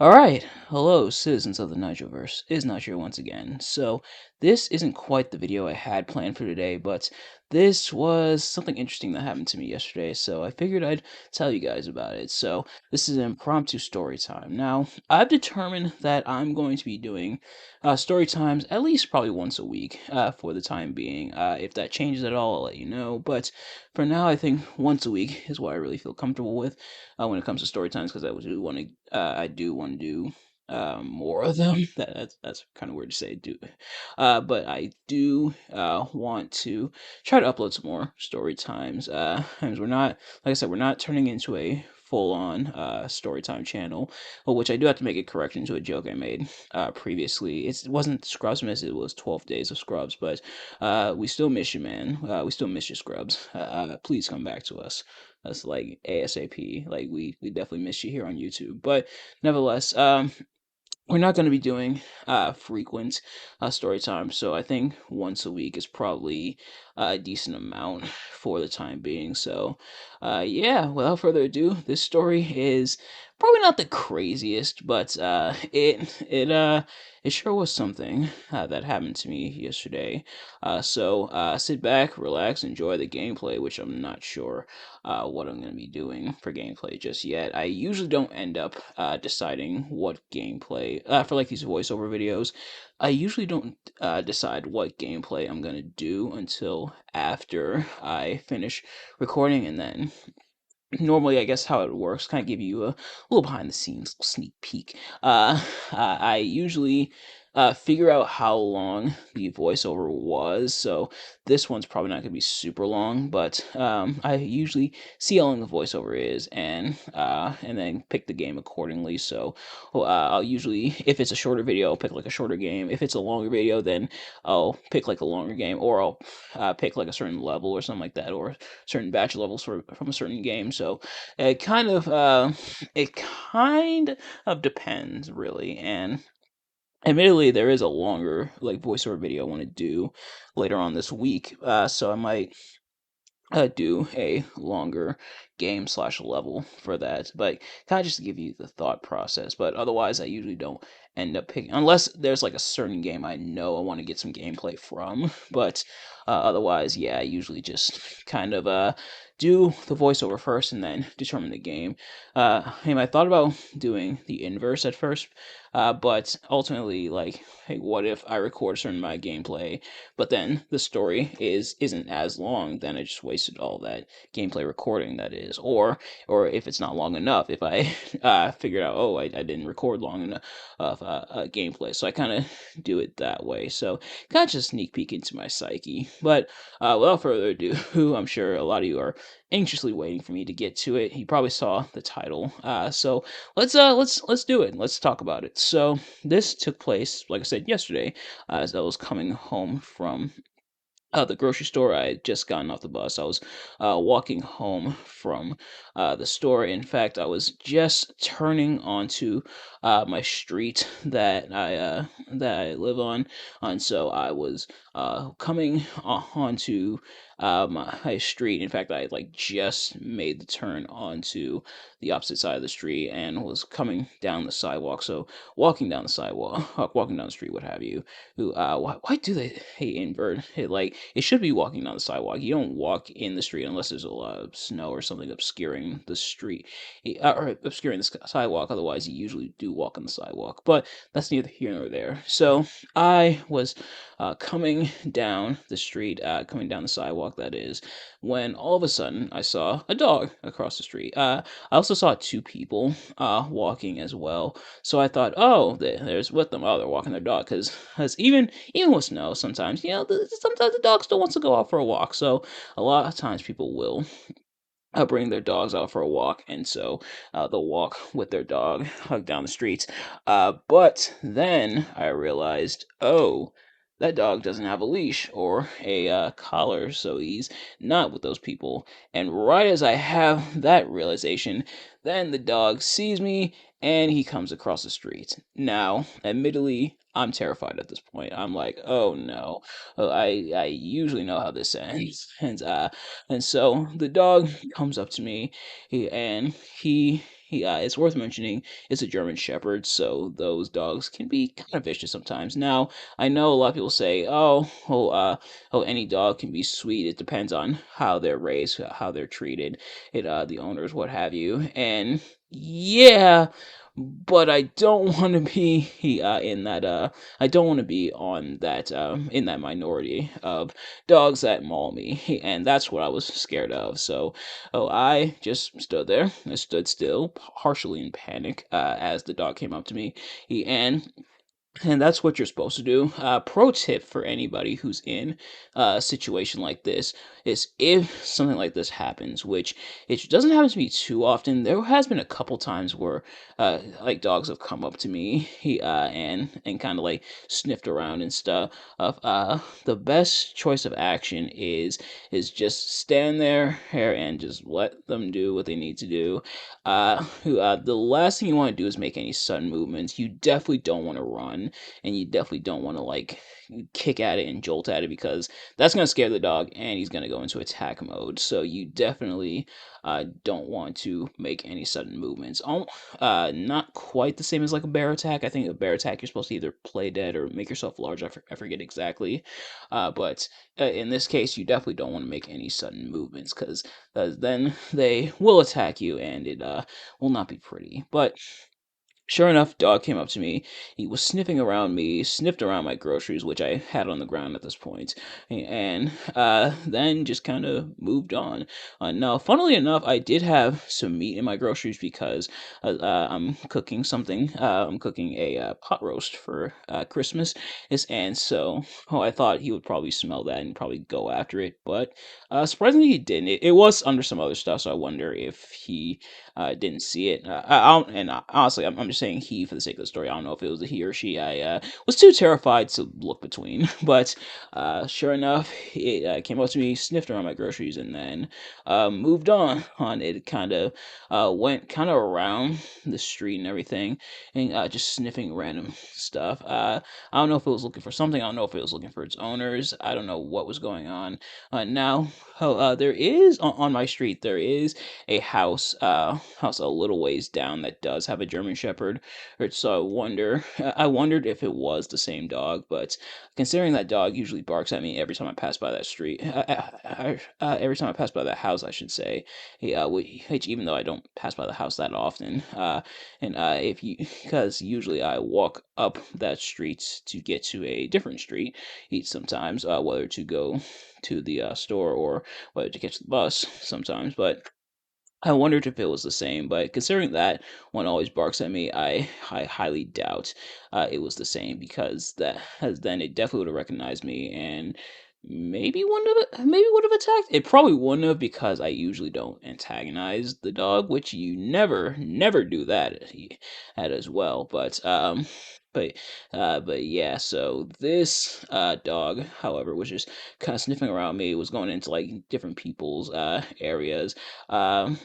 All right, hello, citizens of the Nigelverse. It is not here once again. So, this isn't quite the video I had planned for today, but this was something interesting that happened to me yesterday, so I figured I'd tell you guys about it. So, this is an impromptu story time. Now, I've determined that I'm going to be doing story times at least probably once a week for the time being. If that changes at all, I'll let you know. But for now, I think once a week is what I really feel comfortable with when it comes to story times because I do want to do more of them. That's kind of weird to say, do, but I do want to try to upload some more story times. Times we're not, like I said, we're not turning into a full-on story time channel, which I do have to make a correction to a joke I made previously. It wasn't Scrubsmas, it was 12 Days of Scrubs, but we still miss you, man. We still miss you, Scrubs. Please come back to us. That's like ASAP. Like we definitely miss you here on YouTube. But nevertheless, we're not going to be doing frequent story time, so I think once a week is probably a decent amount for the time being. So, yeah, without further ado, this story is probably not the craziest, but it sure was something that happened to me yesterday. So sit back, relax, enjoy the gameplay, which I'm not sure what I'm going to be doing for gameplay just yet. I usually don't end up deciding what gameplay for like these voiceover videos. I usually don't decide what gameplay I'm going to do until after I finish recording, and then normally I guess how it works, kind of give you a little behind the scenes sneak peek. I usually figure out how long the voiceover was, so this one's probably not going to be super long, but I usually see how long the voiceover is, and then pick the game accordingly. So I'll usually, if it's a shorter video, I'll pick like a shorter game. If it's a longer video, then I'll pick like a longer game, or I'll pick like a certain level or something like that, or certain batch levels from a certain game. So it kind of depends really. And admittedly, there is a longer like voiceover video I want to do later on this week. So I might do a longer game slash level for that, but kind of just to give you the thought process. But otherwise, I usually don't end up picking unless there's like a certain game I know I want to get some gameplay from. But otherwise, yeah, I usually just kind of do the voiceover first and then determine the game. I thought about doing the inverse at first, but ultimately, like, hey, what if I record a certain amount of gameplay, but then the story isn't as long? Then I just wasted all that gameplay recording, that is. Or if it's not long enough, if I figured out, oh, I didn't record long enough of gameplay, so I kind of do it that way. So kind of just sneak peek into my psyche. But without further ado, I'm sure a lot of you are anxiously waiting for me to get to it. You probably saw the title. So let's do it. Let's talk about it. So this took place, like I said, yesterday, as I was coming home from the grocery store. I had just gotten off the bus. I was walking home from the store. In fact, I was just turning onto my street that I live on, and so I was coming onto my street. In fact, I like just made the turn onto the opposite side of the street and was coming down the sidewalk. So walking down the sidewalk, walking down the street, what have you. Who why do they hate invert it? Like, it should be walking down the sidewalk. You don't walk in the street unless there's a lot of snow or something obscuring the street, or obscuring the sidewalk. Otherwise, you usually do walk on the sidewalk, but that's neither here nor there. So I was coming down the street, coming down the sidewalk, that is, when all of a sudden I saw a dog across the street. I also saw two people walking as well. So I thought, oh, there's with them. Oh, they're walking their dog, because even with snow, sometimes sometimes the dog still wants to go out for a walk. So a lot of times people will bring their dogs out for a walk, and so they'll walk with their dog down the streets. But then I realized, oh, that dog doesn't have a leash or a collar, so he's not with those people. And right as I have that realization, then the dog sees me and he comes across the street. Now, admittedly, I'm terrified at this point. I'm like, oh no. I usually know how this ends. And so the dog comes up to me, and it's worth mentioning, is a German Shepherd, so those dogs can be kind of vicious sometimes. Now, I know a lot of people say, oh, any dog can be sweet. It depends on how they're raised, how they're treated, the owners, what have you. And yeah, but I don't want to be in that. I don't want to be on that in that minority of dogs that maul me, and that's what I was scared of. So, I just stood there. I stood still, partially in panic, as the dog came up to me, and that's what you're supposed to do. Pro tip for anybody who's in a situation like this is, if something like this happens, which it doesn't happen to me too often. There has been a couple times where like dogs have come up to me and kind of like sniffed around and stuff. The best choice of action is just stand there and just let them do what they need to do. The last thing you want to do is make any sudden movements. You definitely don't want to run, and you definitely don't want to like kick at it and jolt at it, because that's going to scare the dog and he's going to go into attack mode. So you definitely don't want to make any sudden movements. Not quite the same as like a bear attack. I think a bear attack, you're supposed to either play dead or make yourself large. I forget exactly. But in this case, you definitely don't want to make any sudden movements, because then they will attack you, and it will not be pretty. But sure enough, dog came up to me. He was sniffing around me, sniffed around my groceries, which I had on the ground at this point, and then just kind of moved on. Now, funnily enough, I did have some meat in my groceries, because I'm cooking something. I'm cooking a pot roast for Christmas, and so I thought he would probably smell that and probably go after it, but surprisingly, he didn't. It was under some other stuff, so I wonder if he didn't see it. I don't, and honestly, I'm just saying he for the sake of the story. I don't know if it was a he or she. I was too terrified to look between. But sure enough, it came up to me, sniffed around my groceries, and then moved on. On it, kind of went kind of around the street and everything, and just sniffing random stuff. I don't know if it was looking for something. I don't know if it was looking for its owners. I don't know what was going on. Now, there is on my street, there is a house a little ways down that does have a German Shepherd. So I wondered if it was the same dog, but considering that dog usually barks at me every time I pass by that street, every time I pass by that house, I should say, which even though I don't pass by the house that often, and if you because usually I walk up that street to get to a different street, each sometimes, whether to go to the store or whether to catch the bus sometimes, but I wondered if it was the same, but considering that one always barks at me, I highly doubt it was the same, because that has then it definitely would have recognized me, and maybe would have attacked. It probably wouldn't have, because I usually don't antagonize the dog, which you never do that at as well. But but yeah. So this dog, however, was just kind of sniffing around me. Was going into like different people's areas. Um,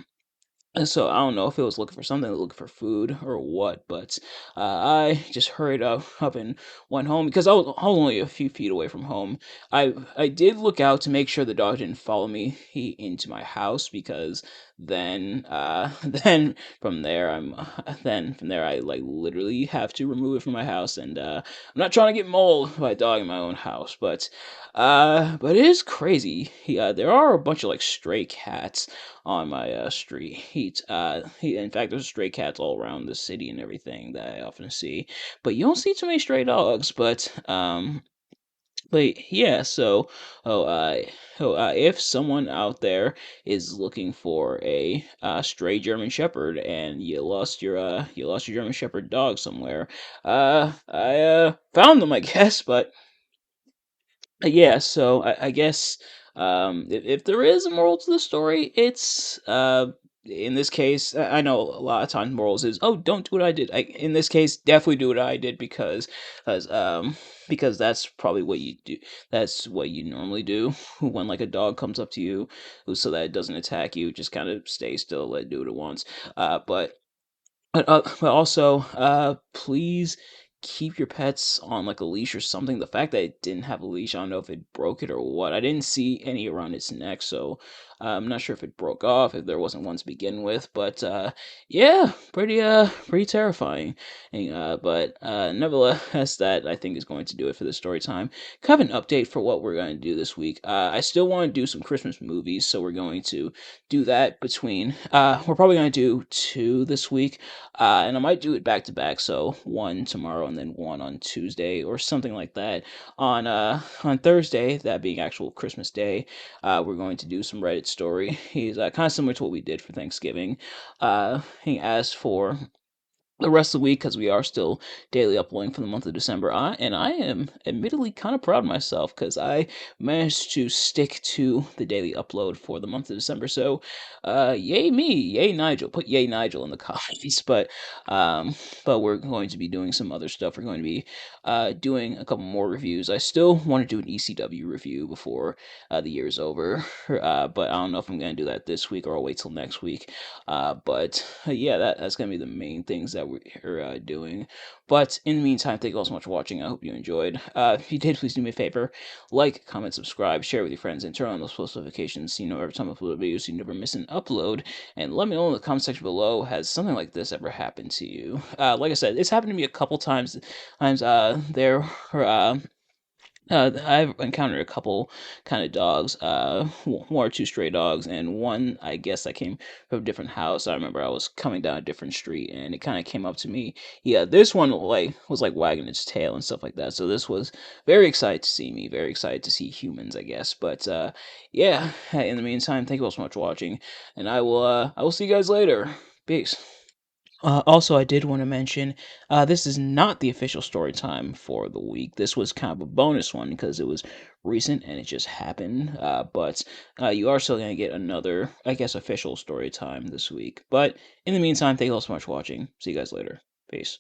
and so I don't know if it was looking for something, looking for food or what, but I just hurried up and went home, because I was only a few feet away from home. I did look out to make sure the dog didn't follow me into my house, because then then from there I like literally have to remove it from my house, and I'm not trying to get mauled by a dog in my own house, but it is crazy. There are a bunch of like stray cats on my street. In fact, there's stray cats all around the city and everything that I often see, but you don't see too many stray dogs. But yeah, so oh, if someone out there is looking for a stray German Shepherd, and you lost your German Shepherd dog somewhere, I found them, I guess, but yeah, so I guess if there is a moral to the story, it's in this case, I know a lot of times morals is, oh, don't do what I did. In this case, definitely do what I did, because because that's probably what you do. That's what you normally do when like a dog comes up to you, so that it doesn't attack you. Just kind of stay still, let it do what it wants. But also, please keep your pets on like a leash or something. The fact that it didn't have a leash, I don't know if it broke it or what. I didn't see any around its neck, so I'm not sure if it broke off, if there wasn't one to begin with, but yeah, pretty terrifying. But nevertheless, that I think is going to do it for the story time. Kind of an update for what we're going to do this week. I still want to do some Christmas movies, so we're going to do that between. We're probably going to do two this week, and I might do it back to back. So one tomorrow and then one on Tuesday or something like that. On Thursday, that being actual Christmas Day, we're going to do some Reddit story. He's kind of similar to what we did for Thanksgiving. As for the rest of the week, because we are still daily uploading for the month of December. I am admittedly kind of proud of myself because I managed to stick to the daily upload for the month of December. So, yay me, yay Nigel. Put yay Nigel in the comments. Um, but we're going to be doing some other stuff. We're going to be doing a couple more reviews. I still want to do an ECW review before the year's over. But I don't know if I'm going to do that this week or I'll wait till next week. But yeah, that's gonna be the main things that we're doing. But in the meantime, thank you all so much for watching. I hope you enjoyed. If you did, please do me a favor: like, comment, subscribe, share with your friends, and turn on those post notifications so you know every time I upload a video, so you never miss an upload. And let me know in the comment section below: has something like this ever happened to you? Like I said, it's happened to me a couple times. There were I've encountered a couple kind of dogs, one or two stray dogs, and one I guess that came from a different house. I remember I was coming down a different street, and it kind of came up to me. Yeah, this one was like wagging its tail and stuff like that. So this was very excited to see me, very excited to see humans, I guess. But yeah. In the meantime, thank you all so much for watching, and I will see you guys later. Peace. Also, I did want to mention this is not the official story time for the week. This was kind of a bonus one because it was recent and it just happened. But you are still going to get another, I guess, official story time this week. But in the meantime, thank you all so much for watching. See you guys later. Peace.